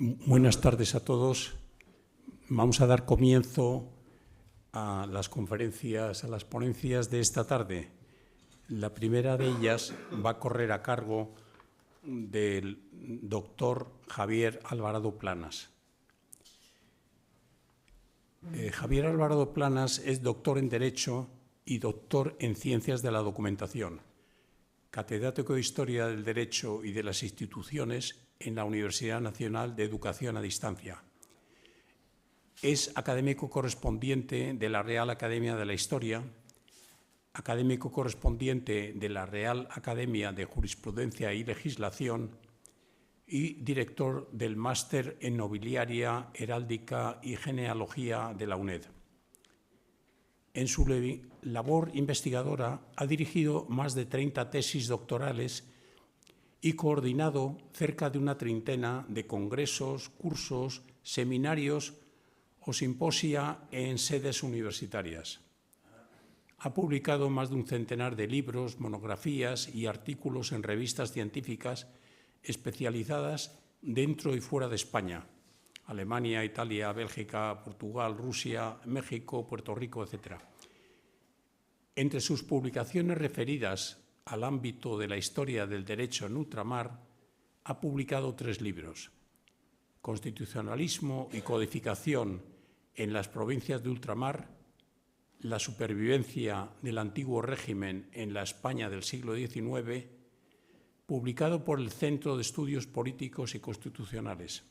Buenas tardes a todos. Vamos a dar comienzo a las conferencias, a las ponencias de esta tarde. La primera de ellas va a correr a cargo del doctor Javier Alvarado Planas. Javier Alvarado Planas es doctor en Derecho y doctor en Ciencias de la Documentación, catedrático de Historia del Derecho y de las Instituciones en la Universidad Nacional de Educación a Distancia. Es académico correspondiente de la Real Academia de la Historia, académico correspondiente de la Real Academia de Jurisprudencia y Legislación y director del Máster en Nobiliaria, Heráldica y Genealogía de la UNED. En su labor investigadora ha dirigido más de 30 tesis doctorales y coordinado cerca de una treintena de congresos, cursos, seminarios o simposia en sedes universitarias. Ha publicado más de un centenar de libros, monografías y artículos en revistas científicas especializadas dentro y fuera de España: Alemania, Italia, Bélgica, Portugal, Rusia, México, Puerto Rico, etc. Entre sus publicaciones referidas al ámbito de la historia del derecho en ultramar, ha publicado 3 libros: Constitucionalismo y codificación en las provincias de ultramar, La supervivencia del antiguo régimen en la España del siglo XIX, publicado por el Centro de Estudios Políticos y Constitucionales;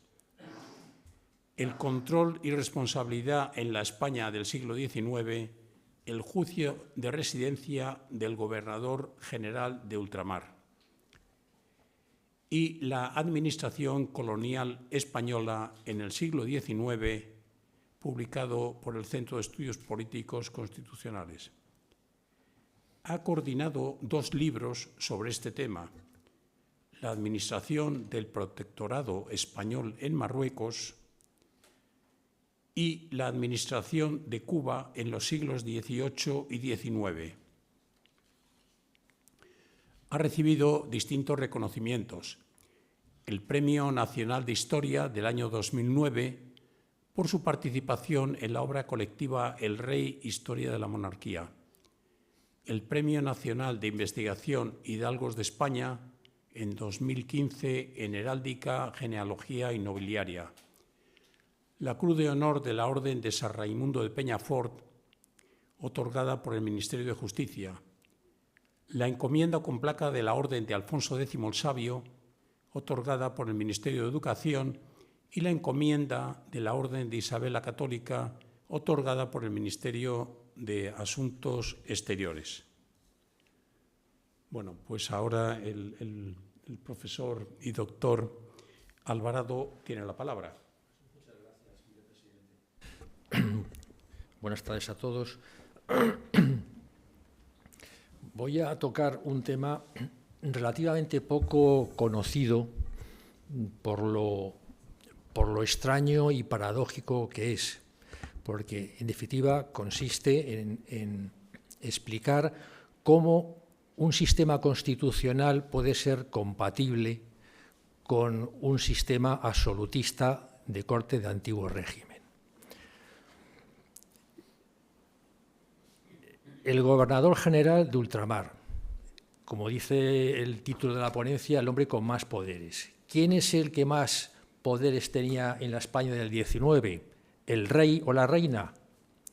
El control y responsabilidad en la España del siglo XIX, el juicio de residencia del gobernador general de ultramar; y La administración colonial española en el siglo XIX, publicado por el Centro de Estudios Políticos Constitucionales. Ha coordinado 2 libros sobre este tema: La administración del protectorado español en Marruecos y La administración de Cuba en los siglos XVIII y XIX. Ha recibido distintos reconocimientos: el Premio Nacional de Historia del año 2009 por su participación en la obra colectiva El Rey, Historia de la Monarquía; el Premio Nacional de Investigación Hidalgos de España en 2015 en Heráldica, Genealogía y Nobiliaria; la Cruz de Honor de la Orden de San Raimundo de Peñafort, otorgada por el Ministerio de Justicia; la Encomienda con Placa de la Orden de Alfonso X el Sabio, otorgada por el Ministerio de Educación; y la Encomienda de la Orden de Isabel la Católica, otorgada por el Ministerio de Asuntos Exteriores. Bueno, pues ahora el profesor y doctor Alvarado tiene la palabra. Muchas gracias, vicepresidente. Buenas tardes a todos. Voy a tocar un tema relativamente poco conocido por lo extraño y paradójico que es, porque en definitiva consiste en explicar cómo un sistema constitucional puede ser compatible con un sistema absolutista de corte de antiguo régimen. El gobernador general de ultramar, como dice el título de la ponencia, el hombre con más poderes. ¿Quién es el que más poderes tenía en la España del XIX? ¿El rey o la reina?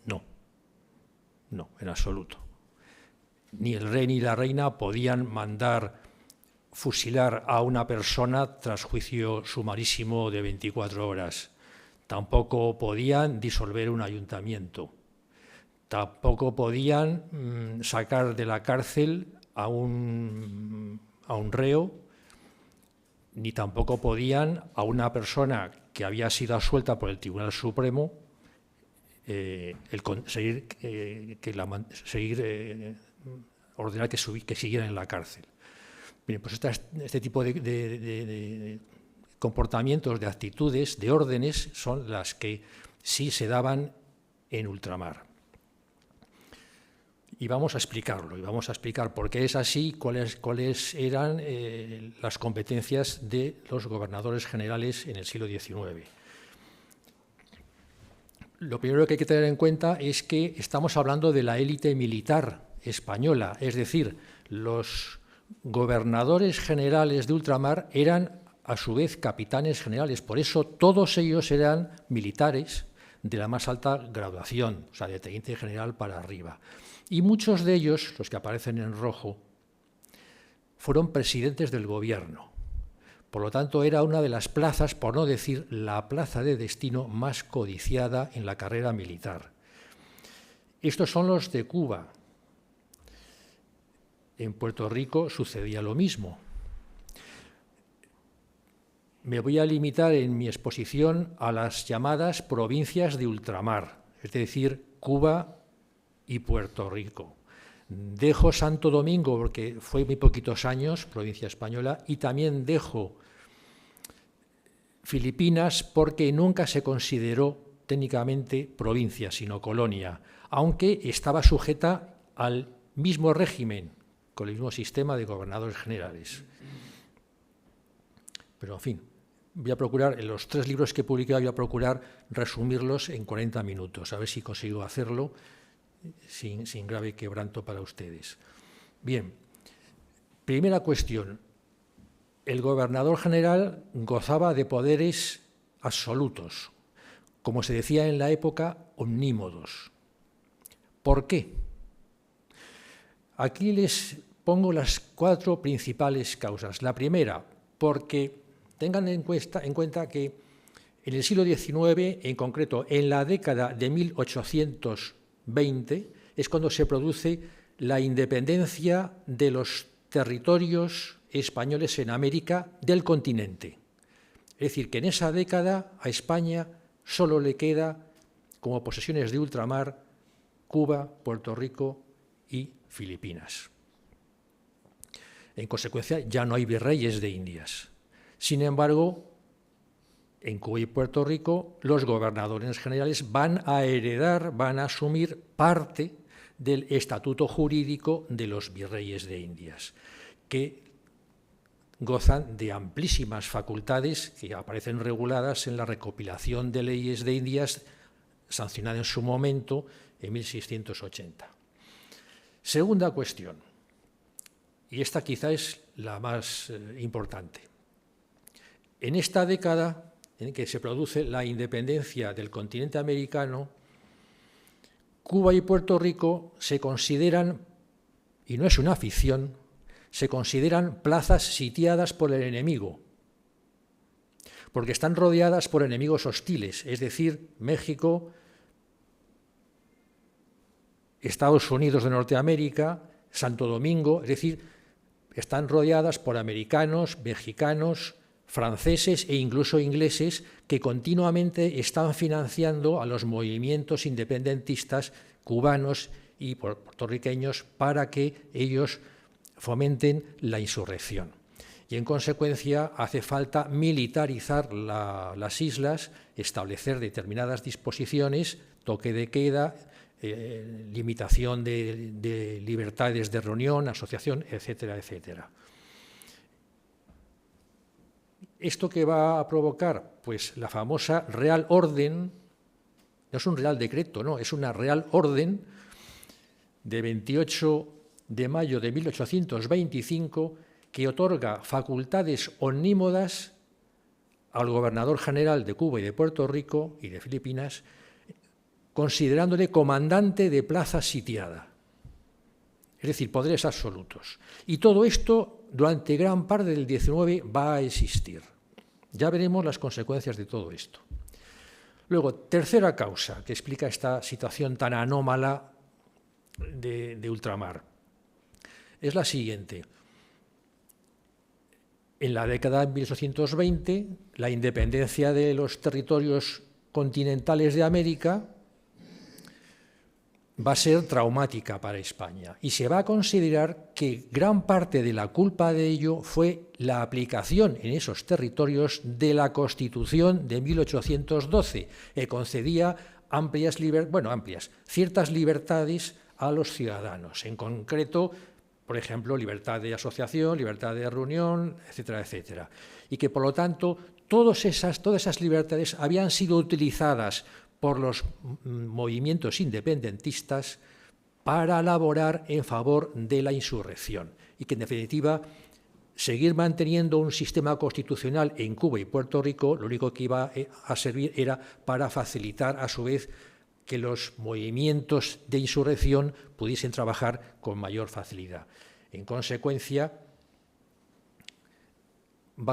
No, en absoluto. Ni el rey ni la reina podían mandar fusilar a una persona tras juicio sumarísimo de 24 horas. Tampoco podían disolver un ayuntamiento. Tampoco podían sacar de la cárcel a un reo, ni tampoco podían a una persona que había sido absuelta por el Tribunal Supremo ordenar que siguieran en la cárcel. Bien, pues este tipo de comportamientos, de actitudes, de órdenes, son las que sí se daban en ultramar. Y vamos a explicarlo, y vamos a explicar por qué es así, cuáles eran las competencias de los gobernadores generales en el siglo XIX. Lo primero que hay que tener en cuenta es que estamos hablando de la élite militar española, es decir, los gobernadores generales de ultramar eran a su vez capitanes generales, por eso todos ellos eran militares de la más alta graduación, o sea, de teniente general para arriba. Y muchos de ellos, los que aparecen en rojo, fueron presidentes del gobierno. Por lo tanto, era una de las plazas, por no decir la plaza de destino más codiciada en la carrera militar. Estos son los de Cuba. En Puerto Rico sucedía lo mismo. Me voy a limitar en mi exposición a las llamadas provincias de ultramar, es decir, Cuba y Puerto Rico. Dejo Santo Domingo porque fue muy poquitos años, provincia española, y también dejo Filipinas porque nunca se consideró técnicamente provincia, sino colonia, aunque estaba sujeta al mismo régimen, con el mismo sistema de gobernadores generales. Pero, en fin, voy a procurar, en los 3 libros que he publicado, voy a procurar resumirlos en 40 minutos, a ver si consigo hacerlo sin grave quebranto para ustedes. Bien, primera cuestión. El gobernador general gozaba de poderes absolutos, como se decía en la época, omnímodos. ¿Por qué? Aquí les pongo las 4 principales causas. La primera, porque tengan en cuenta que en el siglo XIX, en concreto en la década de 1820, es cuando se produce la independencia de los territorios españoles en América del continente. Es decir, que en esa década a España solo le queda como posesiones de ultramar Cuba, Puerto Rico y Filipinas. En consecuencia, ya no hay virreyes de Indias. Sin embargo, en Cuba y Puerto Rico, los gobernadores generales van a heredar, van a asumir parte del estatuto jurídico de los virreyes de Indias, que gozan de amplísimas facultades que aparecen reguladas en la recopilación de leyes de Indias sancionada en su momento en 1680. Segunda cuestión, y esta quizá es la más importante. En esta década en que se produce la independencia del continente americano, Cuba y Puerto Rico se consideran, y no es una ficción, se consideran plazas sitiadas por el enemigo, porque están rodeadas por enemigos hostiles, es decir, México, Estados Unidos de Norteamérica, Santo Domingo, es decir, están rodeadas por americanos, mexicanos, franceses e incluso ingleses que continuamente están financiando a los movimientos independentistas cubanos y puertorriqueños para que ellos fomenten la insurrección. Y en consecuencia hace falta militarizar las islas, establecer determinadas disposiciones, toque de queda, limitación de libertades de reunión, asociación, etcétera, etcétera. ¿Esto qué va a provocar? Pues la famosa Real Orden, no es un Real Decreto, no, es una Real Orden de 28 de mayo de 1825 que otorga facultades omnímodas al gobernador general de Cuba y de Puerto Rico y de Filipinas, considerándole comandante de plaza sitiada, es decir, poderes absolutos. Y todo esto durante gran parte del XIX va a existir. Ya veremos las consecuencias de todo esto. Luego, tercera causa que explica esta situación tan anómala de ultramar es la siguiente. En la década de 1820, la independencia de los territorios continentales de América va a ser traumática para España y se va a considerar que gran parte de la culpa de ello fue la aplicación en esos territorios de la Constitución de 1812, que concedía ciertas libertades a los ciudadanos. En concreto, por ejemplo, libertad de asociación, libertad de reunión, etcétera, etcétera. Y que, por lo tanto, todas esas libertades habían sido utilizadas por los movimientos independentistas para laborar en favor de la insurrección. Y que, en definitiva, seguir manteniendo un sistema constitucional en Cuba y Puerto Rico, lo único que iba a servir era para facilitar, a su vez, que los movimientos de insurrección pudiesen trabajar con mayor facilidad. En consecuencia, va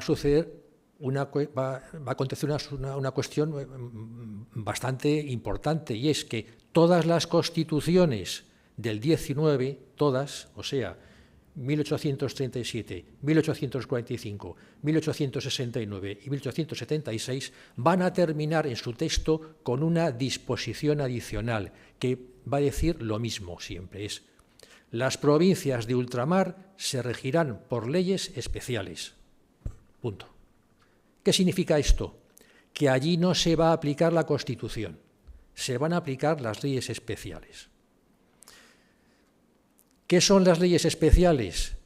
a acontecer una cuestión bastante importante, y es que todas las constituciones del 19, todas, o sea, 1837, 1845, 1869 y 1876, van a terminar en su texto con una disposición adicional que va a decir lo mismo siempre, es: las provincias de ultramar se regirán por leyes especiales. Punto. ¿Qué significa esto? Que allí no se va a aplicar la Constitución, se van a aplicar las leyes especiales. ¿Qué son las leyes especiales?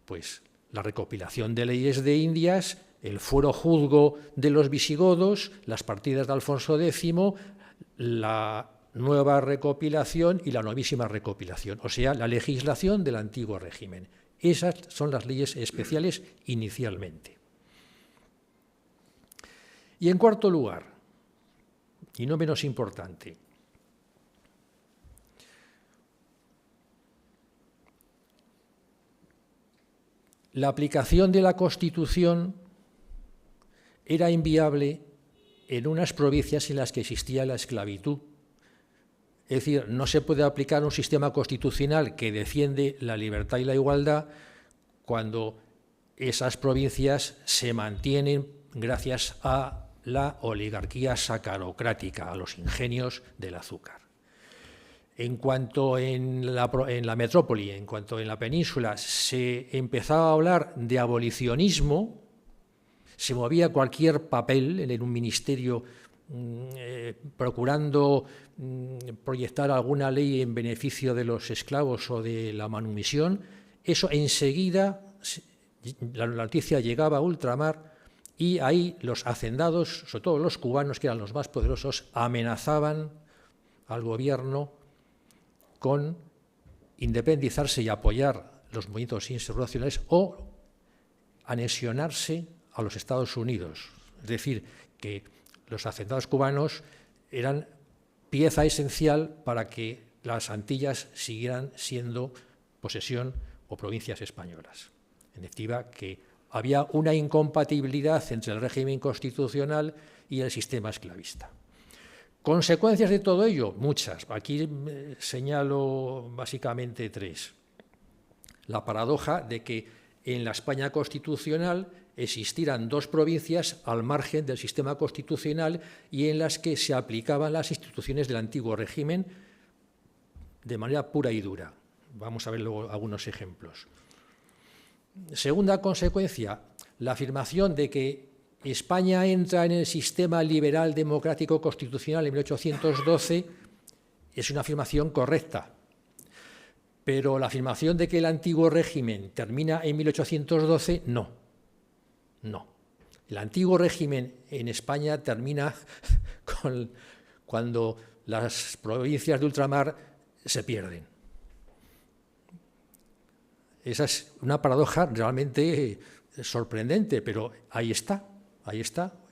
Pues la recopilación de leyes de Indias, el fuero juzgo de los visigodos, las partidas de Alfonso X, la nueva recopilación y la novísima recopilación, o sea, la legislación del antiguo régimen. Esas son las leyes especiales inicialmente. Y en cuarto lugar, y no menos importante, la aplicación de la Constitución era inviable en unas provincias en las que existía la esclavitud. Es decir, no se puede aplicar un sistema constitucional que defiende la libertad y la igualdad cuando esas provincias se mantienen gracias a la oligarquía sacarocrática, a los ingenios del azúcar. En cuanto en la metrópoli, en cuanto en la península, se empezaba a hablar de abolicionismo, se movía cualquier papel en un ministerio procurando proyectar alguna ley en beneficio de los esclavos o de la manumisión, eso enseguida, la noticia llegaba a ultramar y ahí los hacendados, sobre todo los cubanos, que eran los más poderosos, amenazaban al gobierno con independizarse y apoyar los movimientos insurreccionales o anexionarse a los Estados Unidos. Es decir, que los hacendados cubanos eran pieza esencial para que las Antillas siguieran siendo posesión o provincias españolas. En definitiva, que había una incompatibilidad entre el régimen constitucional y el sistema esclavista. ¿Consecuencias de todo ello? Muchas. Aquí señalo básicamente tres. La paradoja de que en la España constitucional existieran dos provincias al margen del sistema constitucional y en las que se aplicaban las instituciones del antiguo régimen de manera pura y dura. Vamos a ver luego algunos ejemplos. Segunda consecuencia, la afirmación de que España entra en el sistema liberal democrático constitucional en 1812 es una afirmación correcta, pero la afirmación de que el antiguo régimen termina en 1812, no. El antiguo régimen en España termina cuando las provincias de ultramar se pierden. Esa es una paradoja realmente sorprendente, pero ahí está.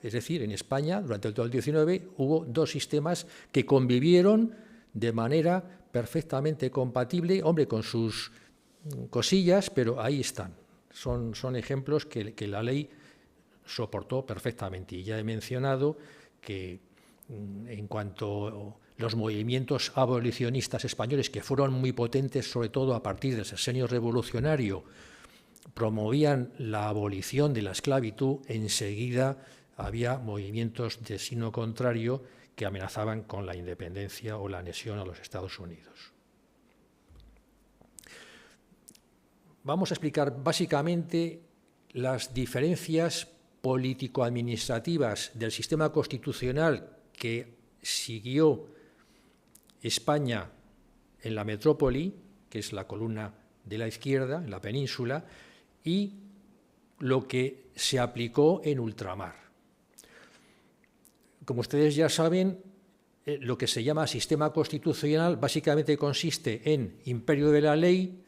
Es decir, en España, durante todo el XIX, hubo dos sistemas que convivieron de manera perfectamente compatible, hombre, con sus cosillas, pero ahí están. Son ejemplos que la ley soportó perfectamente. Y ya he mencionado que en cuanto a los movimientos abolicionistas españoles, que fueron muy potentes, sobre todo a partir del sexenio revolucionario, promovían la abolición de la esclavitud, enseguida había movimientos de signo contrario que amenazaban con la independencia o la anexión a los Estados Unidos. Vamos a explicar básicamente las diferencias político-administrativas del sistema constitucional que siguió España en la metrópoli, que es la columna de la izquierda, en la península, y lo que se aplicó en ultramar. Como ustedes ya saben, lo que se llama sistema constitucional básicamente consiste en imperio de la ley,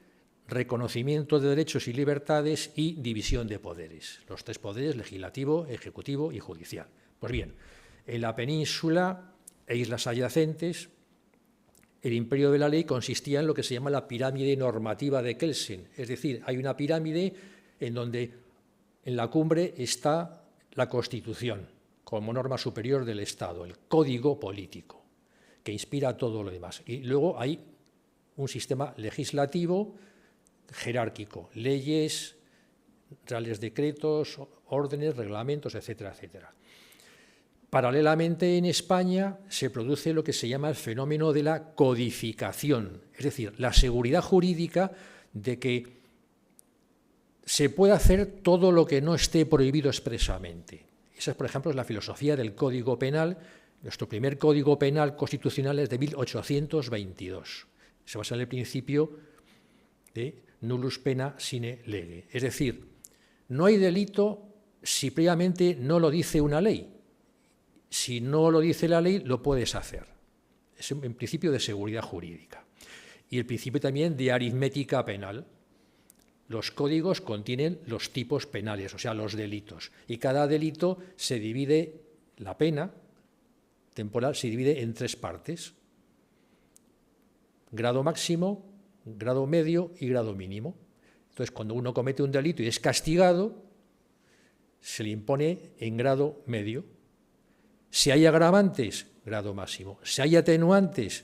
reconocimiento de derechos y libertades y división de poderes. Los tres poderes: legislativo, ejecutivo y judicial. Pues bien, en la península e islas adyacentes, el imperio de la ley consistía en lo que se llama la pirámide normativa de Kelsen. Es decir, hay una pirámide en donde en la cumbre está la Constitución como norma superior del Estado, el código político, que inspira todo lo demás. Y luego hay un sistema legislativo jerárquico, leyes, reales decretos, órdenes, reglamentos, etcétera, etcétera. Paralelamente, en España se produce lo que se llama el fenómeno de la codificación, es decir, la seguridad jurídica de que se puede hacer todo lo que no esté prohibido expresamente. Esa, por ejemplo, es la filosofía del Código Penal. Nuestro primer Código Penal constitucional es de 1822. Se basa en el principio de nullus pena sine lege. Es decir, no hay delito si previamente no lo dice una ley. Si no lo dice la ley, lo puedes hacer. Es un principio de seguridad jurídica. Y el principio también de aritmética penal. Los códigos contienen los tipos penales, o sea, los delitos. Y cada delito se divide, la pena temporal se divide en tres partes: grado máximo, grado medio y grado mínimo. Entonces, cuando uno comete un delito y es castigado, se le impone en grado medio. Si hay agravantes, grado máximo. Si hay atenuantes,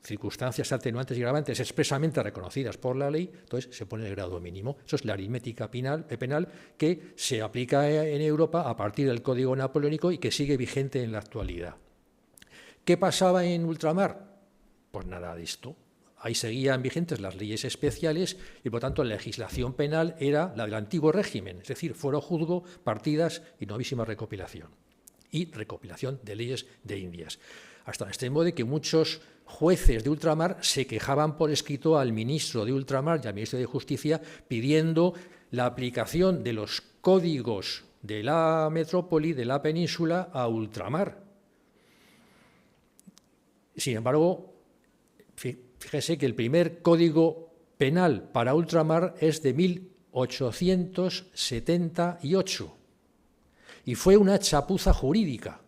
circunstancias atenuantes y agravantes expresamente reconocidas por la ley, entonces se pone el grado mínimo. Eso es la aritmética penal que se aplica en Europa a partir del Código Napoleónico y que sigue vigente en la actualidad. ¿Qué pasaba en ultramar? Pues nada de esto. Ahí seguían vigentes las leyes especiales y, por tanto, la legislación penal era la del antiguo régimen, es decir, fuero, juzgo, partidas y novísima recopilación. Y recopilación de leyes de Indias. Hasta el extremo de que muchos jueces de ultramar se quejaban por escrito al ministro de ultramar y al ministro de Justicia pidiendo la aplicación de los códigos de la metrópoli, de la península, a ultramar. Sin embargo, fíjese que el primer código penal para ultramar es de 1878 y fue una chapuza jurídica,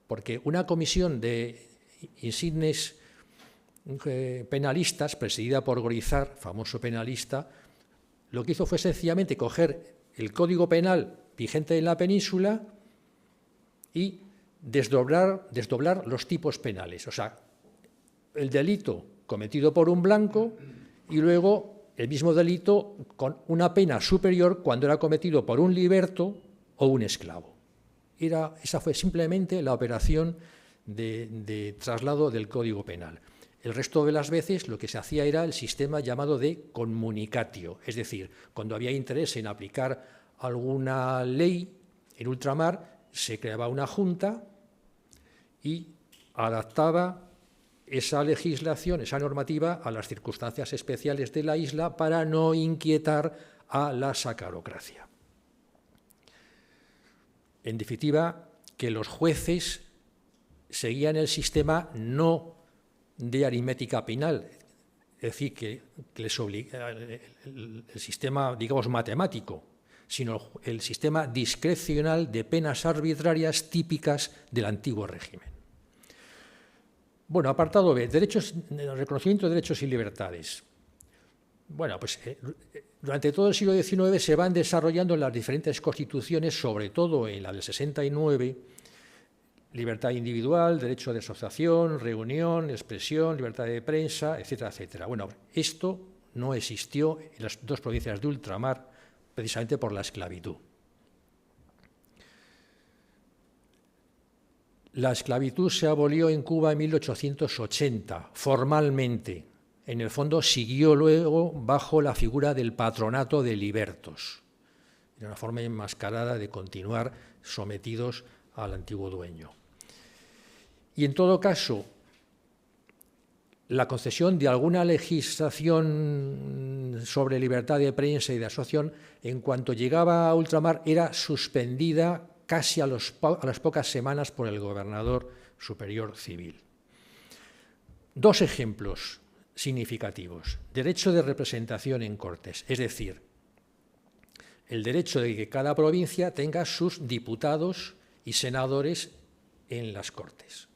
porque una comisión de insignes penalistas, presidida por Gorizar, famoso penalista, lo que hizo fue sencillamente coger el Código Penal vigente en la península y desdoblar los tipos penales. O sea, el delito cometido por un blanco y luego el mismo delito con una pena superior cuando era cometido por un liberto o un esclavo. Esa fue simplemente la operación de traslado del Código Penal. El resto de las veces lo que se hacía era el sistema llamado de communicatio, es decir, cuando había interés en aplicar alguna ley en ultramar, se creaba una junta y adaptaba esa legislación, esa normativa, a las circunstancias especiales de la isla para no inquietar a la sacarocracia. En definitiva, que los jueces seguían el sistema no de aritmética penal, es decir, que les obliga, el sistema, digamos, matemático, sino el sistema discrecional de penas arbitrarias típicas del antiguo régimen. Bueno, apartado B, reconocimiento de derechos y libertades. Bueno, pues durante todo el siglo XIX se van desarrollando en las diferentes constituciones, sobre todo en la del 69, libertad individual, derecho de asociación, reunión, expresión, libertad de prensa, etcétera, etcétera. Bueno, esto no existió en las dos provincias de ultramar precisamente por la esclavitud. La esclavitud se abolió en Cuba en 1880, formalmente. En el fondo siguió luego bajo la figura del patronato de libertos. Era una forma enmascarada de continuar sometidos al antiguo dueño. Y en todo caso, la concesión de alguna legislación sobre libertad de prensa y de asociación, en cuanto llegaba a ultramar, era suspendida casi a las pocas semanas por el gobernador superior civil. Dos ejemplos significativos. Derecho de representación en Cortes, es decir, el derecho de que cada provincia tenga sus diputados y senadores en las Cortes.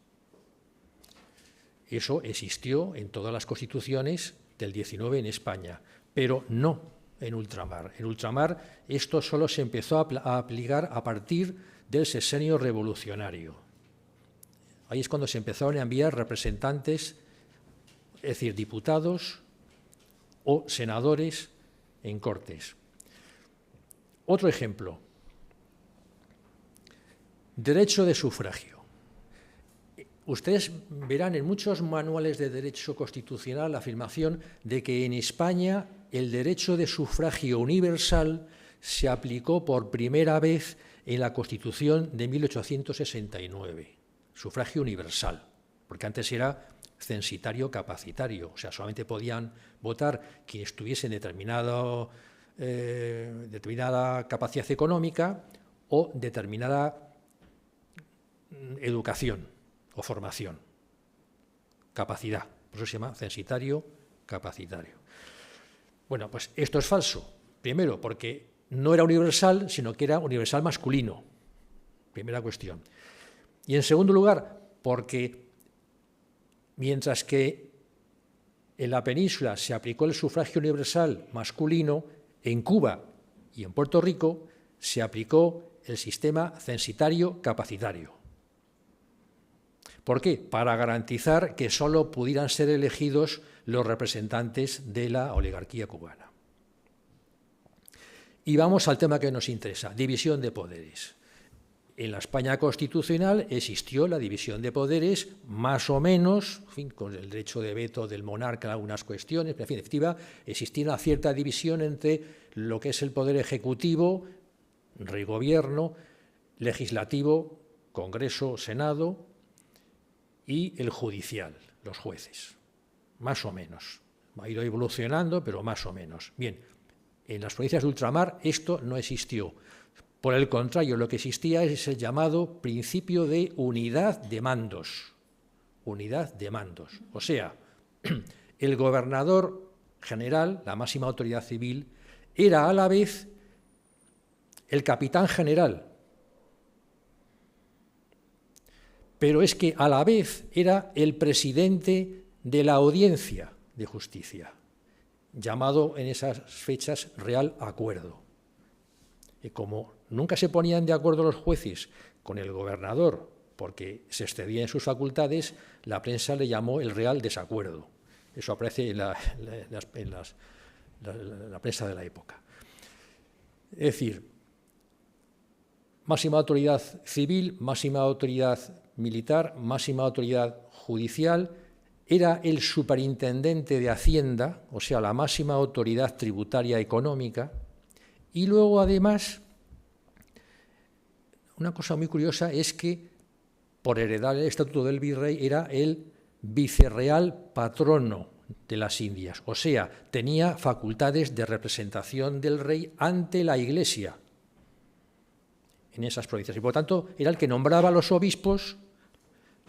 Eso existió en todas las constituciones del 19 en España, pero no en ultramar. En ultramar esto solo se empezó a aplicar a partir del sexenio revolucionario. Ahí es cuando se empezaron a enviar representantes, es decir, diputados o senadores en Cortes. Otro ejemplo, derecho de sufragio. Ustedes verán en muchos manuales de derecho constitucional la afirmación de que en España el derecho de sufragio universal se aplicó por primera vez en la Constitución de 1869. Sufragio universal, porque antes era censitario capacitario, o sea, solamente podían votar quienes tuviesen determinada capacidad económica o determinada educación o formación, capacidad, por eso se llama censitario capacitario. Bueno, pues esto es falso, primero porque no era universal, sino que era universal masculino, primera cuestión. Y en segundo lugar, porque mientras que en la península se aplicó el sufragio universal masculino, en Cuba y en Puerto Rico se aplicó el sistema censitario capacitario. ¿Por qué? Para garantizar que solo pudieran ser elegidos los representantes de la oligarquía cubana. Y vamos al tema que nos interesa, división de poderes. En la España constitucional existió la división de poderes más o menos, en fin, con el derecho de veto del monarca en algunas cuestiones, pero en definitiva existía una cierta división entre lo que es el poder ejecutivo, rey-gobierno, legislativo, Congreso, Senado, y el judicial, los jueces, más o menos. Ha ido evolucionando, pero más o menos. Bien, en las provincias de ultramar esto no existió. Por el contrario, lo que existía es el llamado principio de unidad de mandos. Unidad de mandos. O sea, el gobernador general, la máxima autoridad civil, era a la vez el capitán general. Pero es que a la vez era el presidente de la Audiencia de Justicia, llamado en esas fechas Real Acuerdo. Y como nunca se ponían de acuerdo los jueces con el gobernador, porque se excedía en sus facultades, la prensa le llamó el Real Desacuerdo. Eso aparece en la prensa de la época. Es decir, máxima autoridad civil, máxima autoridad militar, máxima autoridad judicial, era el superintendente de Hacienda, o sea, la máxima autoridad tributaria económica, y luego, además, una cosa muy curiosa es que, por heredar el estatuto del virrey, era el vicerreal patrono de las Indias, o sea, tenía facultades de representación del rey ante la Iglesia en esas provincias, y por tanto era el que nombraba a los obispos,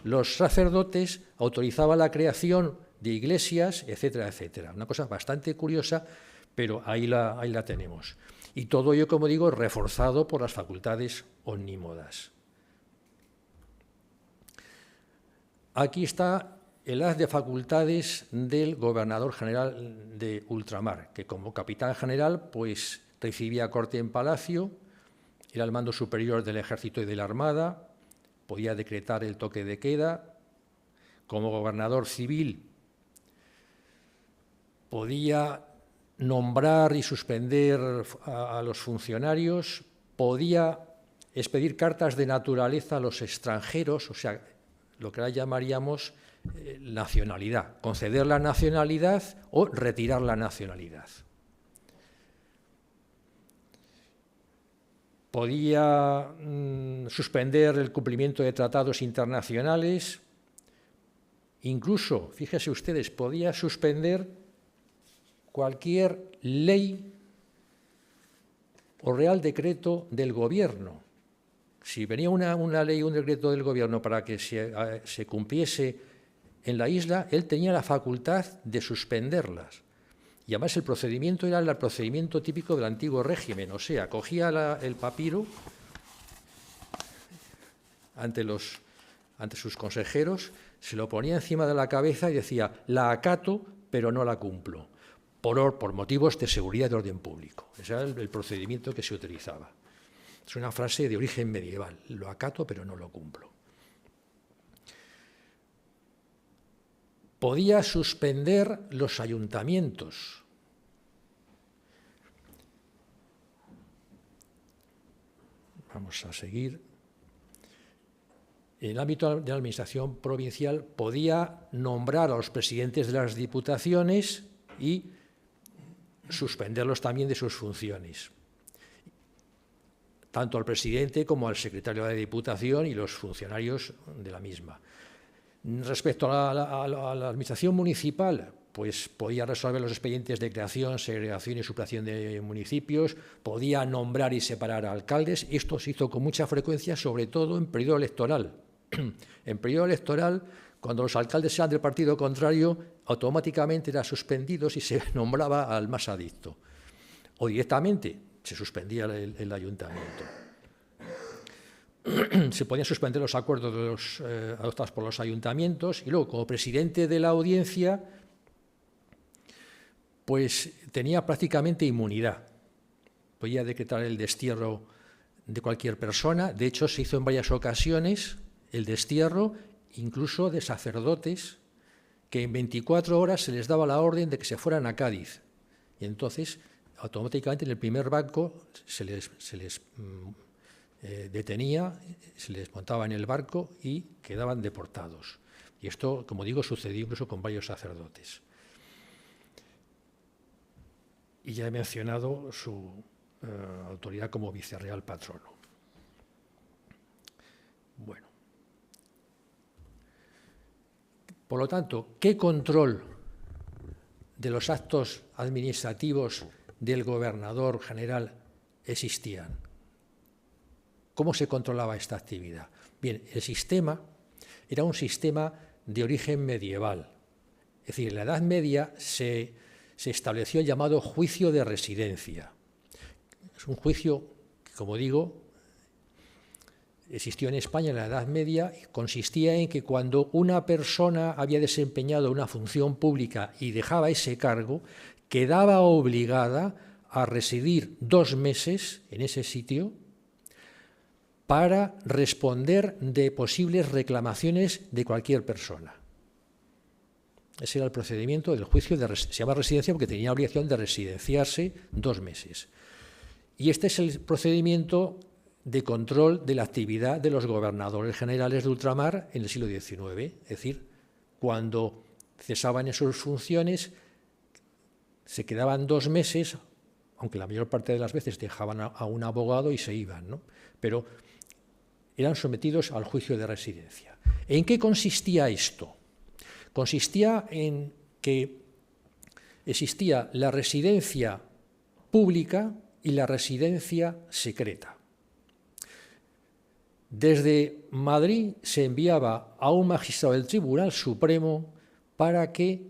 los sacerdotes, autorizaba la creación de iglesias, etcétera, etcétera. Una cosa bastante curiosa, pero ahí la tenemos. Y todo ello, como digo, reforzado por las facultades omnímodas. Aquí está el haz de facultades del gobernador general de ultramar, que como capitán general pues recibía corte en palacio, era el mando superior del ejército y de la armada, podía decretar el toque de queda, como gobernador civil podía nombrar y suspender a los funcionarios, podía expedir cartas de naturaleza a los extranjeros, o sea, lo que ahora llamaríamos nacionalidad, conceder la nacionalidad o retirar la nacionalidad. Podía suspender el cumplimiento de tratados internacionales, Incluso, fíjense ustedes, podía suspender cualquier ley o real decreto del gobierno. Si venía una ley o un decreto del gobierno para que se cumpliese en la isla, él tenía la facultad de suspenderlas. Y además el procedimiento era el procedimiento típico del antiguo régimen, o sea, cogía el papiro ante sus consejeros, se lo ponía encima de la cabeza y decía: la acato, pero no la cumplo, por motivos de seguridad y de orden público. Ese era el procedimiento que se utilizaba. Es una frase de origen medieval: lo acato, pero no lo cumplo. Podía suspender los ayuntamientos. Vamos a seguir. En el ámbito de la administración provincial podía nombrar a los presidentes de las diputaciones y suspenderlos también de sus funciones, tanto al presidente como al secretario de la Diputación y los funcionarios de la misma. Respecto a la administración municipal, pues podía resolver los expedientes de creación, segregación y supresión de municipios, podía nombrar y separar a alcaldes. Esto se hizo con mucha frecuencia, sobre todo en periodo electoral. En periodo electoral, cuando los alcaldes eran del partido contrario, automáticamente eran suspendidos y se nombraba al más adicto. O directamente se suspendía el ayuntamiento. Se podían suspender los acuerdos adoptados por los ayuntamientos y luego, como presidente de la audiencia, pues tenía prácticamente inmunidad. Podía decretar el destierro de cualquier persona. De hecho, se hizo en varias ocasiones el destierro incluso de sacerdotes que en 24 horas se les daba la orden de que se fueran a Cádiz. Y entonces, automáticamente en el primer barco se les detenía, se les montaba en el barco y quedaban deportados. Y esto, como digo, sucedió incluso con varios sacerdotes. Y ya he mencionado su autoridad como vicerreal patrono. Bueno. Por lo tanto, ¿qué control de los actos administrativos del gobernador general existían? ¿Cómo se controlaba esta actividad? Bien, el sistema era un sistema de origen medieval. Es decir, en la Edad Media se estableció el llamado juicio de residencia. Es un juicio que, como digo, existió en España en la Edad Media y consistía en que cuando una persona había desempeñado una función pública y dejaba ese cargo, quedaba obligada a residir 2 meses en ese sitio para responder de posibles reclamaciones de cualquier persona. Ese era el procedimiento del juicio se llama residencia porque tenía obligación de residenciarse 2 meses. Y este es el procedimiento de control de la actividad de los gobernadores generales de ultramar en el siglo XIX. Es decir, cuando cesaban en sus funciones, se quedaban 2 meses, aunque la mayor parte de las veces dejaban a un abogado y se iban, ¿no? Pero eran sometidos al juicio de residencia. ¿En qué consistía esto? Consistía en que existía la residencia pública y la residencia secreta. Desde Madrid se enviaba a un magistrado del Tribunal Supremo para que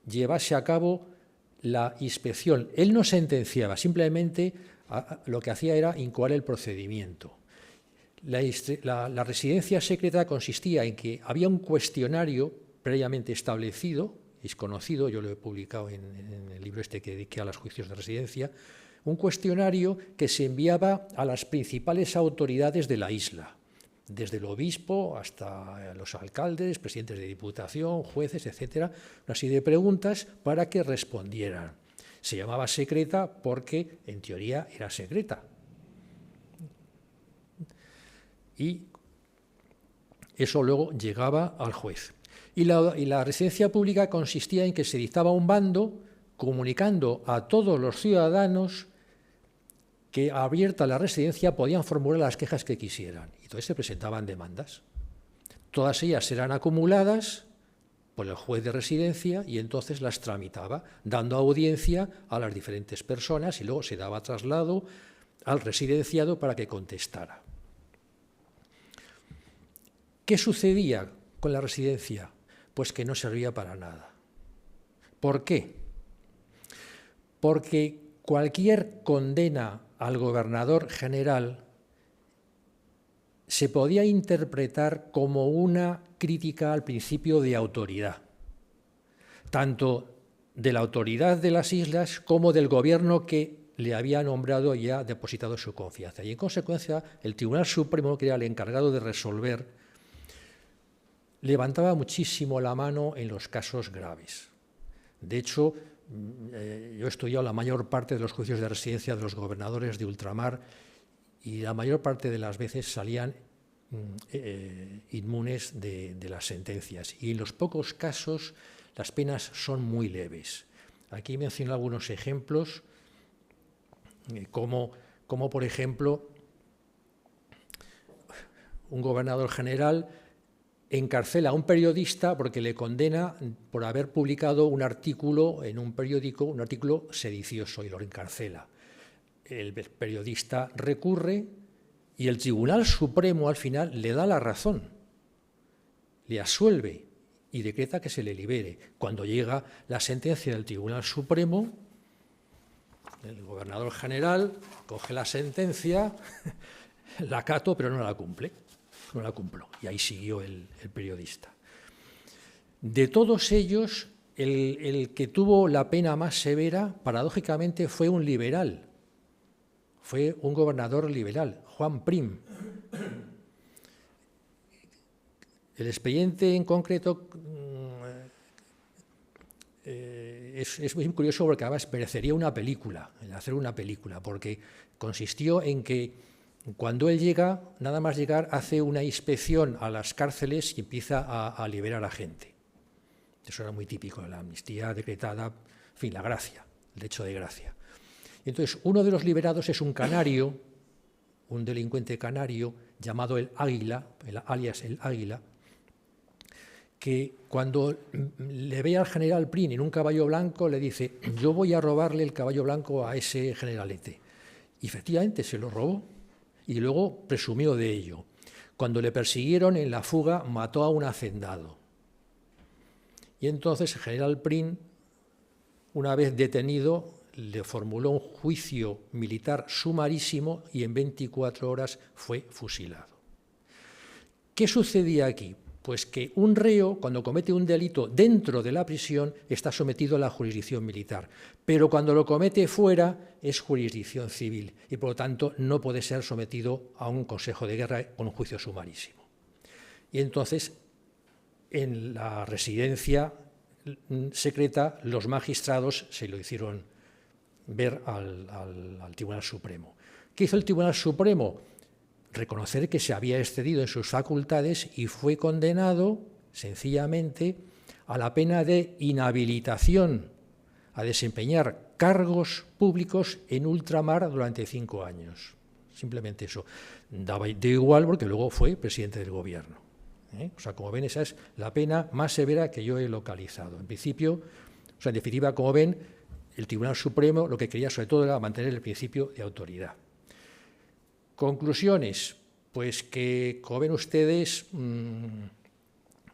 llevase a cabo la inspección. Él no sentenciaba, simplemente lo que hacía era incoar el procedimiento. La residencia secreta consistía en que había un cuestionario previamente establecido, es conocido, yo lo he publicado en el libro que dediqué a los juicios de residencia, un cuestionario que se enviaba a las principales autoridades de la isla, desde el obispo hasta los alcaldes, presidentes de diputación, jueces, etcétera, una serie de preguntas para que respondieran. Se llamaba secreta porque, en teoría, era secreta. Y eso luego llegaba al juez. Y la residencia pública consistía en que se dictaba un bando comunicando a todos los ciudadanos que, abierta la residencia, podían formular las quejas que quisieran. Y entonces se presentaban demandas. Todas ellas eran acumuladas por el juez de residencia y entonces las tramitaba, dando audiencia a las diferentes personas y luego se daba traslado al residenciado para que contestara. ¿Qué sucedía con la residencia? Pues que no servía para nada. ¿Por qué? Porque cualquier condena al gobernador general se podía interpretar como una crítica al principio de autoridad, tanto de la autoridad de las islas como del gobierno que le había nombrado y ha depositado su confianza. Y en consecuencia, el Tribunal Supremo, que era el encargado de resolver, levantaba muchísimo la mano en los casos graves. De hecho, yo he estudiado la mayor parte de los juicios de residencia de los gobernadores de ultramar y la mayor parte de las veces salían inmunes de las sentencias. Y en los pocos casos las penas son muy leves. Aquí menciono algunos ejemplos, como por ejemplo, un gobernador general encarcela a un periodista porque le condena por haber publicado un artículo en un periódico, un artículo sedicioso, y lo encarcela. El periodista recurre y el Tribunal Supremo al final le da la razón, le absuelve y decreta que se le libere. Cuando llega la sentencia del Tribunal Supremo, el gobernador general coge la sentencia, la acato, pero no la cumple. No la cumplo. Y ahí siguió el periodista. De todos ellos, el que tuvo la pena más severa, paradójicamente, fue un liberal. Fue un gobernador liberal, Juan Prim. El expediente en concreto es muy curioso porque además merecería una película, hacer una película, porque consistió en que cuando él llega, nada más llegar, hace una inspección a las cárceles y empieza a liberar a gente. Eso era muy típico, la amnistía decretada, en fin, la gracia, el hecho de gracia. Y entonces, uno de los liberados es un canario, un delincuente canario llamado el Águila, alias el Águila, que cuando le ve al general Prim en un caballo blanco le dice: yo voy a robarle el caballo blanco a ese generalete. Y efectivamente se lo robó. Y luego presumió de ello. Cuando le persiguieron en la fuga, mató a un hacendado. Y entonces el general Prim, una vez detenido, le formuló un juicio militar sumarísimo y en 24 horas fue fusilado. ¿Qué sucedía aquí? Pues que un reo, cuando comete un delito dentro de la prisión, está sometido a la jurisdicción militar, pero cuando lo comete fuera es jurisdicción civil y, por lo tanto, no puede ser sometido a un consejo de guerra con un juicio sumarísimo. Y entonces, en la residencia secreta, los magistrados se lo hicieron ver al Tribunal Supremo. ¿Qué hizo el Tribunal Supremo? Reconocer que se había excedido en sus facultades y fue condenado, sencillamente, a la pena de inhabilitación a desempeñar cargos públicos en ultramar durante 5 años. Simplemente eso. Daba de igual porque luego fue presidente del gobierno. O sea, como ven, esa es la pena más severa que yo he localizado. En principio, o sea, en definitiva, como ven, el Tribunal Supremo lo que quería sobre todo era mantener el principio de autoridad. Conclusiones, pues que, como ven ustedes,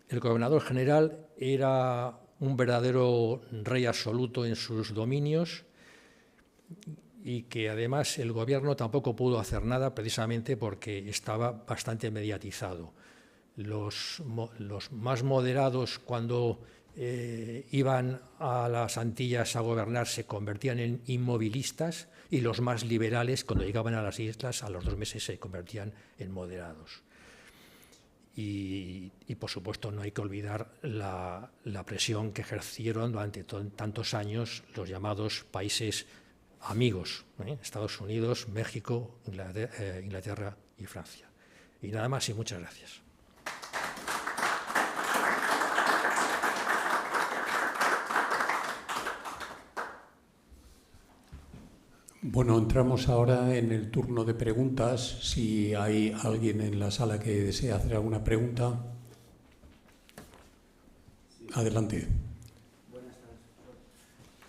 el gobernador general era un verdadero rey absoluto en sus dominios y que además el gobierno tampoco pudo hacer nada precisamente porque estaba bastante mediatizado. Los más moderados, cuando iban a las Antillas a gobernar, se convertían en inmovilistas, y los más liberales, cuando llegaban a las islas, a los 2 meses se convertían en moderados. Y por supuesto, no hay que olvidar la presión que ejercieron durante tantos años los llamados países amigos, Estados Unidos, México, Inglaterra y Francia. Y nada más y muchas gracias. Bueno, entramos ahora en el turno de preguntas. Si hay alguien en la sala que desea hacer alguna pregunta. Sí, Adelante. Buenas tardes, profesor.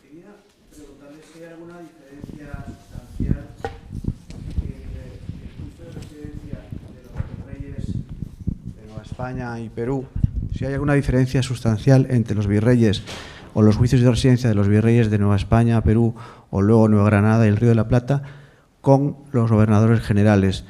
Quería preguntarle si hay alguna diferencia sustancial entre el juicio de residencia de los virreyes de Nueva España y Perú, si hay alguna diferencia sustancial entre los virreyes o los juicios de residencia de los virreyes de Nueva España, Perú o luego Nueva Granada y el Río de la Plata con los gobernadores generales.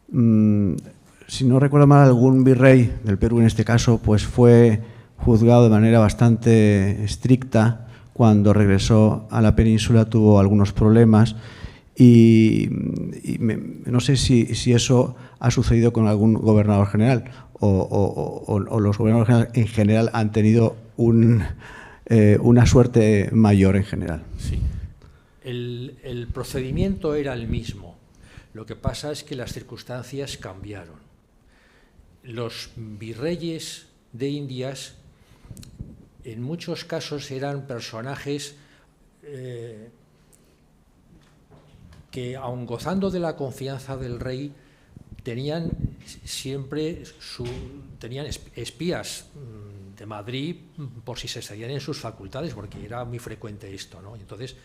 Si no recuerdo mal, algún virrey del Perú en este caso pues fue juzgado de manera bastante estricta. Cuando regresó a la península tuvo algunos problemas y no sé si eso ha sucedido con algún gobernador general o los gobernadores generales en general han tenido una suerte mayor en general. Sí. El procedimiento era el mismo. Lo que pasa es que las circunstancias cambiaron. Los virreyes de Indias en muchos casos eran personajes que, aun gozando de la confianza del rey, tenían siempre tenían espías de Madrid por si se excedían en sus facultades, porque era muy frecuente esto, ¿no? Entonces,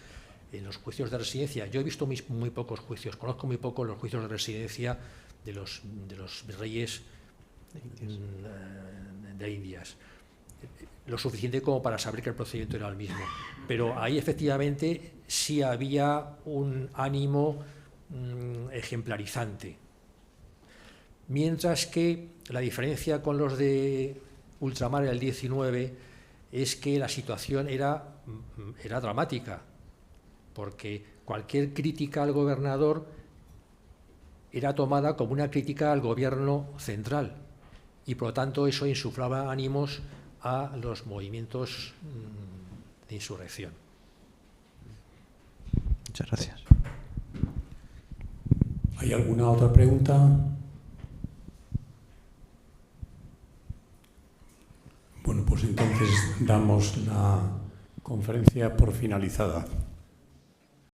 en los juicios de residencia, yo he visto muy pocos juicios, conozco muy poco los juicios de residencia de los virreyes de Indias. Lo suficiente como para saber que el procedimiento era el mismo. Pero ahí efectivamente sí había un ánimo ejemplarizante. Mientras que la diferencia con los de ultramar del 19 es que la situación era dramática, porque cualquier crítica al gobernador era tomada como una crítica al gobierno central y por lo tanto eso insuflaba ánimos a los movimientos de insurrección. Muchas gracias. ¿Hay alguna otra pregunta? Bueno, pues entonces damos la conferencia por finalizada.